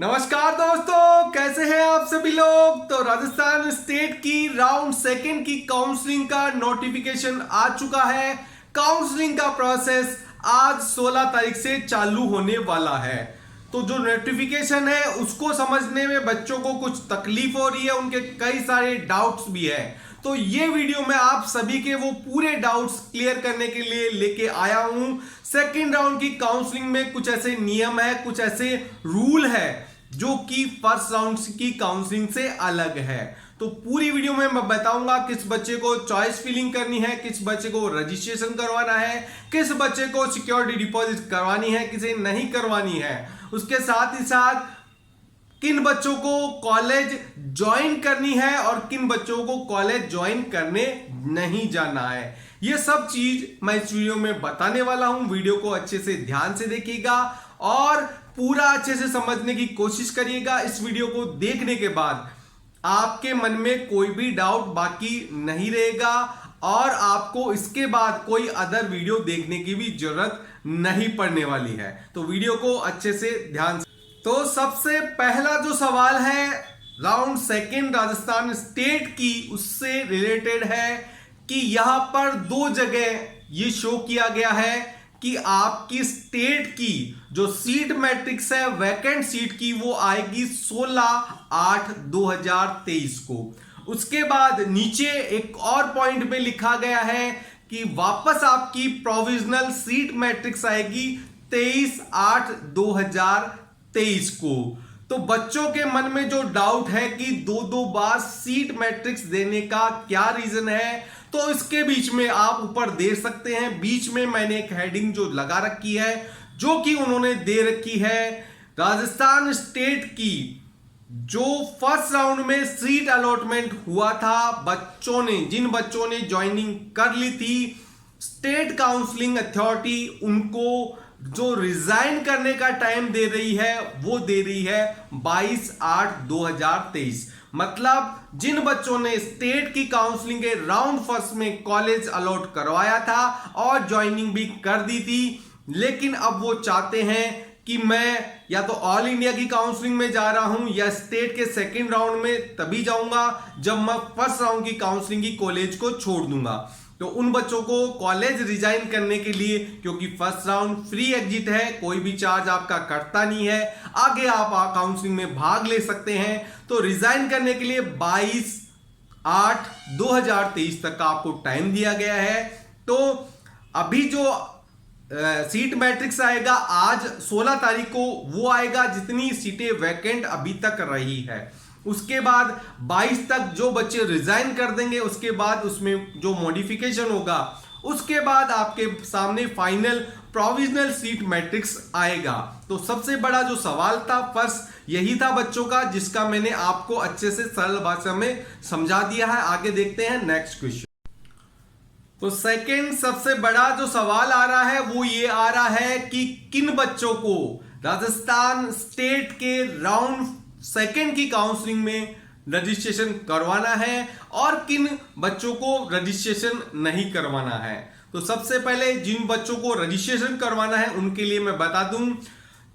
नमस्कार दोस्तों, कैसे हैं आप सभी लोग। तो राजस्थान स्टेट की राउंड सेकंड की काउंसलिंग का नोटिफिकेशन आ चुका है। काउंसलिंग का प्रोसेस आज 16 तारीख से चालू होने वाला है। तो जो नोटिफिकेशन है उसको समझने में बच्चों को कुछ तकलीफ हो रही है, उनके कई सारे डाउट्स भी है। तो ये वीडियो में आप सभी के वो पूरे डाउट्स क्लियर करने के लिए लेके आया हूं। सेकेंड राउंड की काउंसलिंग में कुछ ऐसे नियम है, कुछ ऐसे रूल है जो कि फर्स्ट राउंड की काउंसलिंग से अलग है। तो पूरी वीडियो में मैं बताऊंगा किस बच्चे को चॉइस फिलिंग करनी है, किस बच्चे को रजिस्ट्रेशन करवाना है, किस बच्चे को सिक्योरिटी डिपॉजिट करवानी है, किसे नहीं करवानी है। उसके साथ ही साथ किन बच्चों को कॉलेज ज्वाइन करनी है और किन बच्चों को कॉलेज ज्वाइन करने नहीं जाना है। ये सब चीज मैं इस वीडियो में बताने वाला हूं। वीडियो को अच्छे से ध्यान से देखिएगा और पूरा अच्छे से समझने की कोशिश करिएगा। इस वीडियो को देखने के बाद आपके मन में कोई भी डाउट बाकी नहीं रहेगा और आपको इसके बाद कोई अदर वीडियो देखने की भी जरूरत नहीं पड़ने वाली है। तो वीडियो को अच्छे से ध्यान से। तो सबसे पहला जो सवाल है राउंड सेकंड राजस्थान स्टेट की, उससे रिलेटेड है कि यहां पर दो जगह ये शो किया गया है कि आपकी स्टेट की जो सीट मैट्रिक्स है वैकेंट सीट की वो आएगी 16/8/2023 को। उसके बाद नीचे एक और पॉइंट में लिखा गया है कि वापस आपकी प्रोविजनल सीट मैट्रिक्स आएगी 23/8/2023 को। तो बच्चों के मन में जो डाउट है कि दो बार सीट मैट्रिक्स देने का क्या रीजन है, तो इसके बीच में आप ऊपर दे सकते हैं। बीच में मैंने एक हेडिंग जो लगा रखी है जो कि उन्होंने दे रखी है राजस्थान स्टेट की जो फर्स्ट राउंड में सीट अलॉटमेंट हुआ था, बच्चों ने जिन बच्चों ने ज्वाइनिंग कर ली थी, स्टेट काउंसलिंग अथॉरिटी उनको जो रिजाइन करने का टाइम दे रही है वो दे रही है 22/8/2023। मतलब जिन बच्चों ने स्टेट की काउंसलिंग के राउंड फर्स्ट में कॉलेज अलॉट करवाया था और ज्वाइनिंग भी कर दी थी, लेकिन अब वो चाहते हैं कि मैं या तो ऑल इंडिया की काउंसलिंग में जा रहा हूं या स्टेट के सेकेंड राउंड में तभी जाऊंगा जब मैं फर्स्ट राउंड की काउंसलिंग की कॉलेज को छोड़ दूंगा। तो उन बच्चों को कॉलेज रिजाइन करने के लिए, क्योंकि फर्स्ट राउंड फ्री एग्जिट है, कोई भी चार्ज आपका कटता नहीं है, आगे आप काउंसलिंग में भाग ले सकते हैं। तो रिजाइन करने के लिए 22/8/2023 तक का आपको टाइम दिया गया है। तो अभी जो सीट मैट्रिक्स आएगा आज 16 तारीख को वो आएगा जितनी सीटें वैकेंट अभी तक रही है। उसके बाद 22 तक जो बच्चे रिजाइन कर देंगे, उसके बाद उसमें जो मॉडिफिकेशन होगा उसके बाद आपके सामने फाइनल प्रोविजनल सीट मैट्रिक्स आएगा। तो सबसे बड़ा जो सवाल था फर्स्ट यही था बच्चों का, जिसका मैंने आपको अच्छे से सरल भाषा में समझा दिया है। आगे देखते हैं नेक्स्ट क्वेश्चन। तो सेकंड सबसे बड़ा जो सवाल आ रहा है वो ये आ रहा है कि किन बच्चों को राजस्थान स्टेट के राउंड सेकंड की काउंसलिंग में रजिस्ट्रेशन करवाना है और किन बच्चों को रजिस्ट्रेशन नहीं करवाना है। तो सबसे पहले जिन बच्चों को रजिस्ट्रेशन करवाना है उनके लिए मैं बता दूं,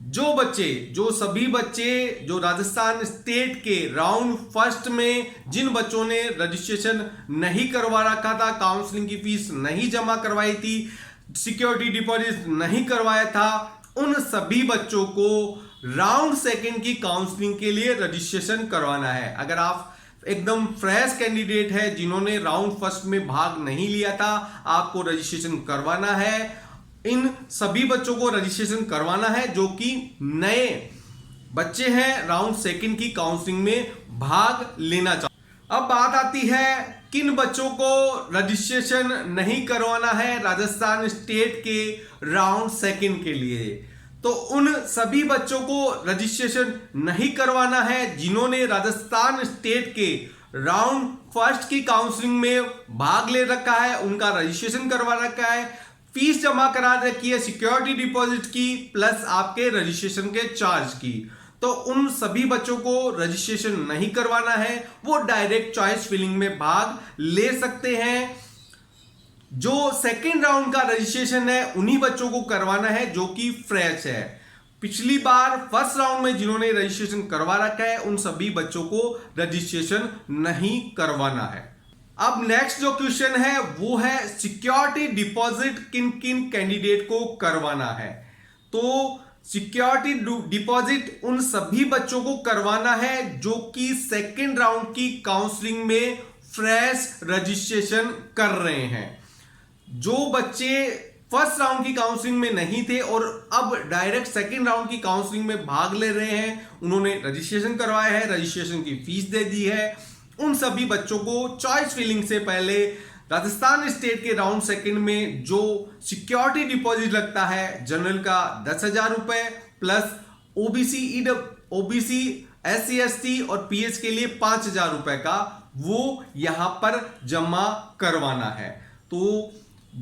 जो सभी बच्चे जो राजस्थान स्टेट के राउंड फर्स्ट में जिन बच्चों ने रजिस्ट्रेशन नहीं करवा रखा था, काउंसलिंग की फीस नहीं जमा करवाई थी, सिक्योरिटी डिपॉजिट नहीं करवाया था, उन सभी बच्चों को राउंड सेकंड की काउंसलिंग के लिए रजिस्ट्रेशन करवाना है। अगर आप एकदम फ्रेश कैंडिडेट है जिन्होंने राउंड फर्स्ट में भाग नहीं लिया था, आपको रजिस्ट्रेशन करवाना है। इन सभी बच्चों को रजिस्ट्रेशन करवाना है जो कि नए बच्चे हैं, राउंड सेकंड की काउंसलिंग में भाग लेना चाहते। अब बात आती है किन बच्चों को रजिस्ट्रेशन नहीं करवाना है राजस्थान स्टेट के राउंड सेकंड के लिए। तो उन सभी बच्चों को रजिस्ट्रेशन नहीं करवाना है जिन्होंने राजस्थान स्टेट के राउंड फर्स्ट की काउंसलिंग में भाग ले रखा है, उनका रजिस्ट्रेशन करवा रखा है, फीस जमा करा रखी है सिक्योरिटी डिपॉजिट की प्लस आपके रजिस्ट्रेशन के चार्ज की। तो उन सभी बच्चों को रजिस्ट्रेशन नहीं करवाना है, वो डायरेक्ट चॉइस फिलिंग में भाग ले सकते हैं। जो सेकेंड राउंड का रजिस्ट्रेशन है उन्हीं बच्चों को करवाना है जो कि फ्रेश है। पिछली बार फर्स्ट राउंड में जिन्होंने रजिस्ट्रेशन करवा रखा है उन सभी बच्चों को रजिस्ट्रेशन नहीं करवाना है। अब नेक्स्ट जो क्वेश्चन है वो है सिक्योरिटी डिपॉजिट किन किन कैंडिडेट को करवाना है। तो सिक्योरिटी डिपॉजिट उन सभी बच्चों को करवाना है जो कि सेकेंड राउंड की काउंसलिंग में फ्रेश रजिस्ट्रेशन कर रहे हैं। जो बच्चे फर्स्ट राउंड की काउंसलिंग में नहीं थे और अब डायरेक्ट सेकेंड राउंड की काउंसलिंग में भाग ले रहे हैं, उन्होंने रजिस्ट्रेशन करवाया है, रजिस्ट्रेशन की फीस दे दी है, उन सभी बच्चों को चॉइस फिलिंग से पहले राजस्थान स्टेट के राउंड सेकंड में जो सिक्योरिटी डिपॉजिट लगता है जनरल का 10,000 रुपए प्लस ओबीसी SC ST और PH के लिए 5,000 रुपए का वो यहां पर जमा करवाना है। तो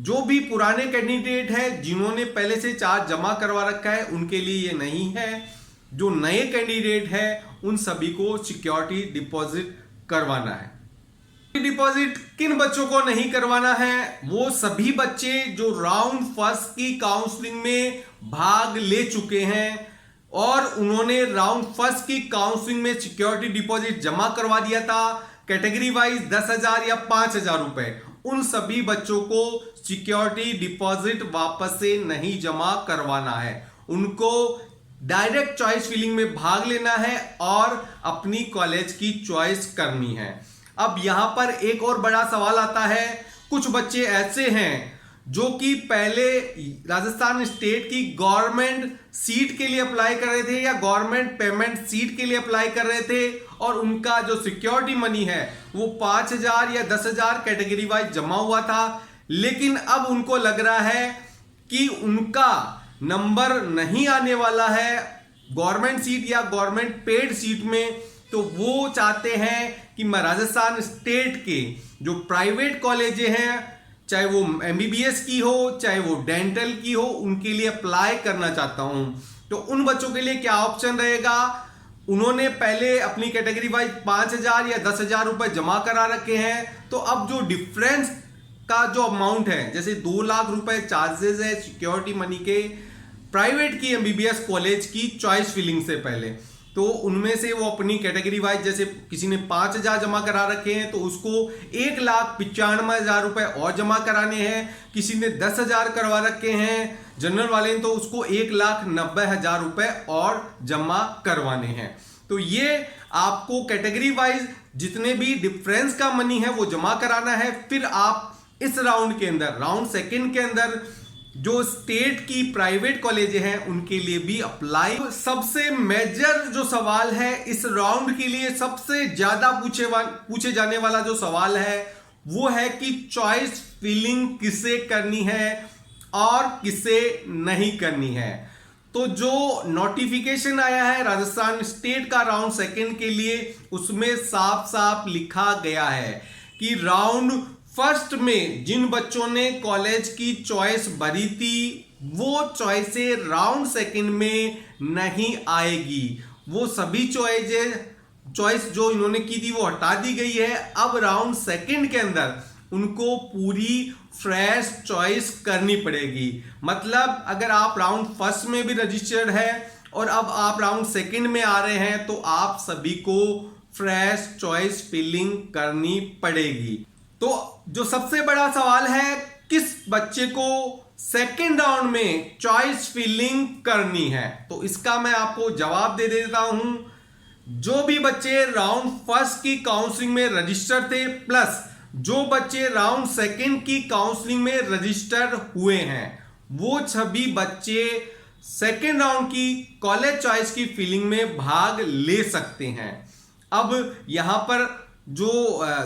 जो भी पुराने कैंडिडेट हैं जिन्होंने पहले से चार्ज जमा करवा रखा है उनके लिए ये नहीं है। जो नए कैंडिडेट हैं उन सभी को सिक्योरिटी डिपॉजिट करवाना है। डिपॉजिट किन बच्चों को नहीं करवाना है? वो सभी बच्चे जो राउंड फर्स्ट की काउंसलिंग में भाग ले चुके हैं और उन्होंने राउंड फर्स्ट की काउंसलिंग में सिक्योरिटी डिपॉजिट जमा करवा दिया था, कैटेगरी वाइज 10,000 या 5,000 रुपए। उन सभी बच्चों को सिक्योरिटी डिपॉजिट वापस से नहीं जमा करवाना है, उनको डायरेक्ट चॉइस फिलिंग में भाग लेना है और अपनी कॉलेज की चॉइस करनी है। अब यहां पर एक और बड़ा सवाल आता है, कुछ बच्चे ऐसे हैं जो कि पहले राजस्थान स्टेट की गवर्नमेंट सीट के लिए अप्लाई कर रहे थे या गवर्नमेंट पेमेंट सीट के लिए अप्लाई कर रहे थे और उनका जो सिक्योरिटी मनी है वो 5,000 या 10,000 कैटेगरी वाइज जमा हुआ था, लेकिन अब उनको लग रहा है कि उनका नंबर नहीं आने वाला है गवर्नमेंट सीट या गवर्नमेंट पेड सीट में। तो वो चाहते हैं कि मैं राजस्थान स्टेट के जो प्राइवेट कॉलेजें हैं, चाहे वो MBBS की हो चाहे वो डेंटल की हो, उनके लिए अप्लाई करना चाहता हूं। तो उन बच्चों के लिए क्या ऑप्शन रहेगा? उन्होंने पहले अपनी कैटेगरी वाइज 5,000 या 10,000 रुपए जमा करा रखे हैं, तो अब जो डिफरेंस का जो अमाउंट है, जैसे 2 लाख रुपए चार्जेस है सिक्योरिटी मनी के प्राइवेट की MBBS कॉलेज की चॉइस फिलिंग से पहले, तो उनमें से वो अपनी कैटेगरी वाइज जैसे किसी ने 5,000 जमा करा रखे हैं तो उसको 1,95,000 रुपए और जमा कराने हैं, किसी ने 10,000 करवा रखे हैं जनरल वाले तो उसको 1,90,000 रुपए और जमा करवाने हैं। तो ये आपको कैटेगरी वाइज जितने भी डिफरेंस का मनी है वो जमा कराना है। फिर आप इस राउंड के अंदर, राउंड सेकंड के अंदर जो स्टेट की प्राइवेट कॉलेज हैं उनके लिए भी अप्लाई। सबसे मेजर जो सवाल है इस राउंड के लिए, सबसे ज्यादा पूछे जाने वाला जो सवाल है वो है कि चॉइस फिलिंग किसे करनी है और किसे नहीं करनी है। तो जो नोटिफिकेशन आया है राजस्थान स्टेट का राउंड सेकंड के लिए, उसमें साफ साफ लिखा गया है कि राउंड फर्स्ट में जिन बच्चों ने कॉलेज की चॉइस भरी थी वो चॉइसें राउंड सेकंड में नहीं आएगी। वो सभी चॉइस जो इन्होंने की थी वो हटा दी गई है। अब राउंड सेकंड के अंदर उनको पूरी फ्रेश चॉइस करनी पड़ेगी। मतलब अगर आप राउंड फर्स्ट में भी रजिस्टर्ड है और अब आप राउंड सेकंड में आ रहे हैं तो आप सभी को फ्रेश चॉइस फिलिंग करनी पड़ेगी। तो जो सबसे बड़ा सवाल है, किस बच्चे को सेकेंड राउंड में चॉइस फिलिंग करनी है, तो इसका मैं आपको जवाब दे देता हूं। जो भी बच्चे राउंड फर्स्ट की काउंसलिंग में रजिस्टर थे प्लस जो बच्चे राउंड सेकंड की काउंसलिंग में रजिस्टर हुए हैं, वो सभी बच्चे सेकेंड राउंड की कॉलेज चॉइस की फिलिंग में भाग ले सकते हैं। अब यहां पर जो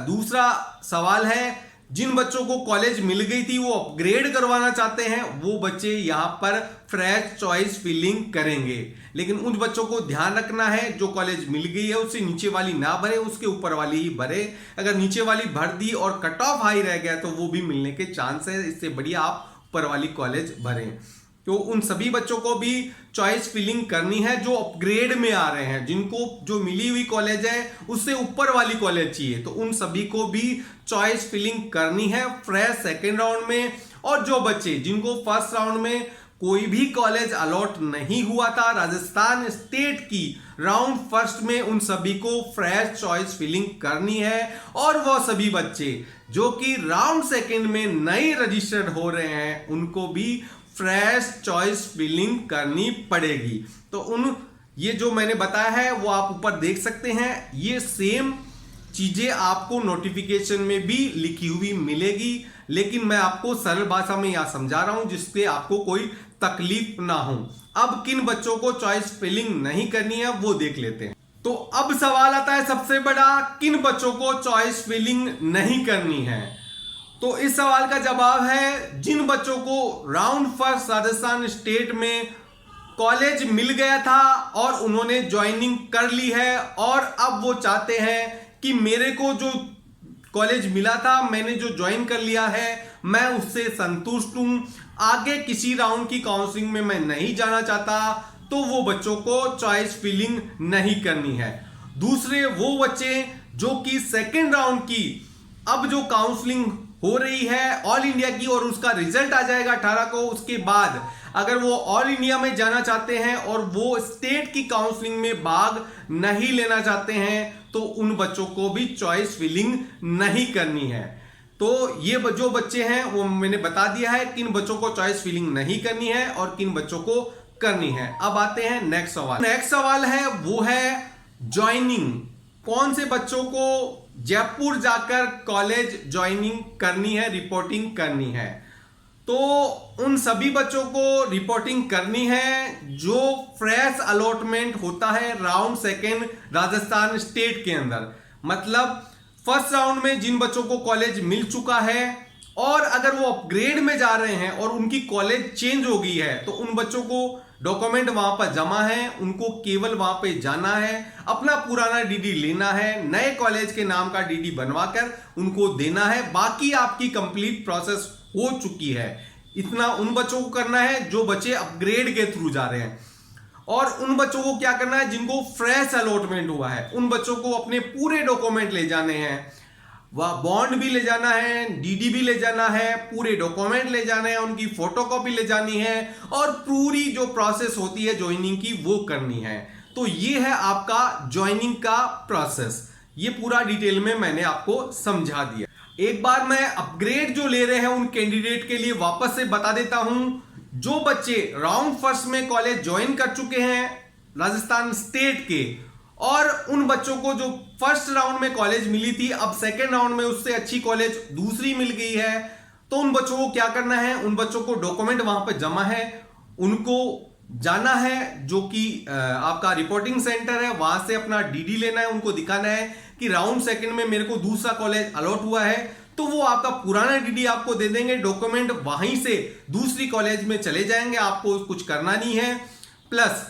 दूसरा सवाल है, जिन बच्चों को कॉलेज मिल गई थी वो अपग्रेड करवाना चाहते हैं, वो बच्चे यहां पर फ्रेश चॉइस फिलिंग करेंगे। लेकिन उन बच्चों को ध्यान रखना है जो कॉलेज मिल गई है उससे नीचे वाली ना भरे, उसके ऊपर वाली ही भरे। अगर नीचे वाली भर दी और कट ऑफ हाई रह गया तो वो भी मिलने के चांस है, इससे बढ़िया आप ऊपर वाली कॉलेज भरें। तो उन सभी बच्चों को भी चॉइस फिलिंग करनी है जो अपग्रेड में आ रहे हैं, जिनको जो मिली हुई कॉलेज है उससे ऊपर वाली कॉलेज चाहिए, तो उन सभी को भी चॉइस फिलिंग करनी है फ्रेश सेकेंड राउंड में। और जो बच्चे जिनको फर्स्ट राउंड में कोई भी कॉलेज अलॉट नहीं हुआ था। राजस्थान स्टेट की राउंड फर्स्ट में उन सभी को फ्रेश चॉइस फिलिंग करनी है, और वो सभी बच्चे जो कि राउंड सेकंड में नए रजिस्टर्ड हो रहे हैं उनको भी फ्रेश चॉइस फिलिंग करनी पड़ेगी। तो ये जो मैंने बताया है वो आप ऊपर देख सकते हैं। ये सेम चीजें आपको नोटिफिकेशन में भी लिखी हुई मिलेगी, लेकिन मैं आपको सरल भाषा में यहां समझा रहा हूं जिससे आपको कोई तकलीफ ना हो। अब किन बच्चों को चॉइस फिलिंग नहीं करनी है वो देख लेते हैं। तो अब सवाल आता है सबसे बड़ा, किन बच्चों को चॉइस फिलिंग नहीं करनी है। तो इस सवाल का जवाब है जिन बच्चों को राउंड फर्स्ट राजस्थान स्टेट में कॉलेज मिल गया था और उन्होंने ज्वाइनिंग कर ली है, और अब वो चाहते हैं कि मेरे को जो कॉलेज मिला था, मैंने जो ज्वाइन कर लिया है, मैं उससे संतुष्ट हूं, आगे किसी राउंड की काउंसलिंग में मैं नहीं जाना चाहता, तो वो बच्चों को चॉइस फिलिंग नहीं करनी है। दूसरे वो बच्चे जो कि सेकेंड राउंड की अब जो काउंसलिंग हो रही है ऑल इंडिया की, और उसका रिजल्ट आ जाएगा 18 को, उसके बाद अगर वो ऑल इंडिया में जाना चाहते हैं और वो स्टेट की काउंसलिंग में भाग नहीं लेना चाहते हैं, तो उन बच्चों को भी चॉइस फिलिंग नहीं करनी है। तो ये जो बच्चे हैं वो मैंने बता दिया है किन बच्चों को चॉइस फिलिंग नहीं करनी है और किन बच्चों को करनी है। अब आते हैं नेक्स्ट सवाल। नेक्स्ट सवाल है वो है ज्वाइनिंग। कौन से बच्चों को जयपुर जाकर कॉलेज ज्वाइनिंग करनी है, रिपोर्टिंग करनी है। तो उन सभी बच्चों को रिपोर्टिंग करनी है जो फ्रेश अलॉटमेंट होता है राउंड सेकेंड राजस्थान स्टेट के अंदर। मतलब फर्स्ट राउंड में जिन बच्चों को कॉलेज मिल चुका है और अगर वो अपग्रेड में जा रहे हैं और उनकी कॉलेज चेंज हो गई है, तो उन बच्चों को डॉक्यूमेंट वहां पर जमा है, उनको केवल वहां पे जाना है, अपना पुराना डीडी लेना है, नए कॉलेज के नाम का डीडी बनवाकर उनको देना है। बाकी आपकी कंप्लीट प्रोसेस हो चुकी है। इतना उन बच्चों को करना है जो बच्चे अपग्रेड के थ्रू जा रहे हैं, और उन बच्चों को क्या करना है जिनको फ्रेश अलॉटमेंट हुआ है, उन बच्चों को अपने पूरे डॉक्यूमेंट ले जाने हैं। वह बॉन्ड भी ले जाना है, डीडी भी ले जाना है, पूरे डॉक्यूमेंट ले जाने हैं, उनकी फोटोकॉपी ले जानी है, और पूरी जो प्रोसेस होती है ज्वाइनिंग की वो करनी है। तो ये है आपका ज्वाइनिंग का प्रोसेस। ये पूरा डिटेल में मैंने आपको समझा दिया। एक बार मैं अपग्रेड जो ले रहे हैं उन कैंडिडेट के लिए वापस से बता देता हूं। जो बच्चे राउंड फर्स्ट में कॉलेज ज्वाइन कर चुके हैं राजस्थान स्टेट के, और उन बच्चों को जो फर्स्ट राउंड में कॉलेज मिली थी अब सेकेंड राउंड में उससे अच्छी कॉलेज दूसरी मिल गई है, तो उन बच्चों को क्या करना है, उन बच्चों को डॉक्यूमेंट वहां पर जमा है, उनको जाना है जो कि आपका रिपोर्टिंग सेंटर है, वहां से अपना डीडी लेना है, उनको दिखाना है कि राउंड सेकंड में मेरे को दूसरा कॉलेज अलॉट हुआ है, तो वो आपका पुराना डीडी आपको दे देंगे, डॉक्यूमेंट वहीं से दूसरी कॉलेज में चले जाएंगे, आपको कुछ करना नहीं है। प्लस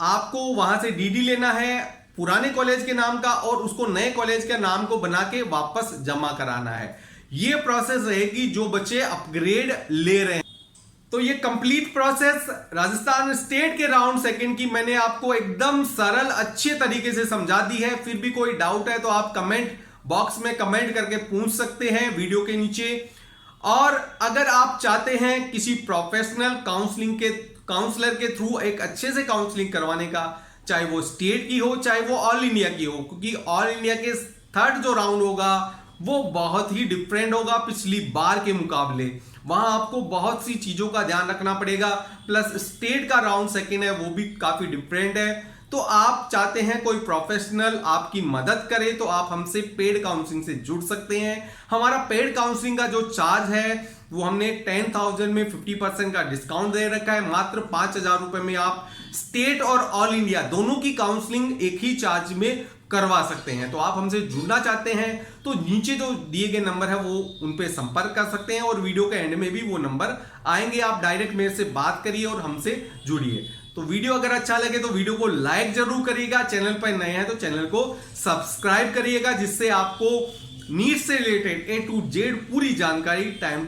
आपको वहां से डीडी लेना है पुराने कॉलेज के नाम का और उसको नए कॉलेज के नाम को बना के वापस जमा कराना है। ये प्रोसेस रहेगी जो बच्चे अपग्रेड ले रहे हैं। तो ये कंप्लीट प्रोसेस राजस्थान स्टेट के राउंड सेकंड की मैंने आपको एकदम सरल अच्छे तरीके से समझा दी है। फिर भी कोई डाउट है तो आप कमेंट बॉक्स में कमेंट करके पूछ सकते हैं वीडियो के नीचे। और अगर आप चाहते हैं किसी प्रोफेशनल काउंसलर के थ्रू एक अच्छे से काउंसलिंग करवाने का, चाहे वो स्टेट की हो चाहे वो ऑल इंडिया की हो, क्योंकि ऑल इंडिया के थर्ड जो राउंड होगा वो बहुत ही डिफरेंट होगा पिछली बार के मुकाबले। वहां आपको बहुत सी चीजों का ध्यान रखना पड़ेगा। प्लस स्टेट का राउंड सेकेंड है वो भी काफी डिफरेंट है। तो आप चाहते हैं कोई प्रोफेशनल आपकी मदद करे तो आप हमसे पेड काउंसलिंग से जुड़ सकते हैं। हमारा पेड काउंसलिंग का जो चार्ज है वो हमने 10,000 में 50% का डिस्काउंट दे रखा है। मात्र 5,000 रुपए में आप स्टेट और ऑल इंडिया दोनों की काउंसलिंग एक ही चार्ज में करवा सकते हैं। तो आप हमसे जुड़ना चाहते हैं तो नीचे जो दिए गए नंबर है वो उन पे संपर्क कर सकते हैं, और वीडियो के एंड में भी वो नंबर आएंगे। आप डायरेक्ट मेरे से बात करिए और हमसे जुड़िए। तो वीडियो अगर अच्छा लगे तो वीडियो को लाइक जरूर करिएगा, चैनल पर नए हैं तो चैनल को सब्सक्राइब करिएगा, जिससे आपको नीट से रिलेटेड A to Z पूरी जानकारी टाइम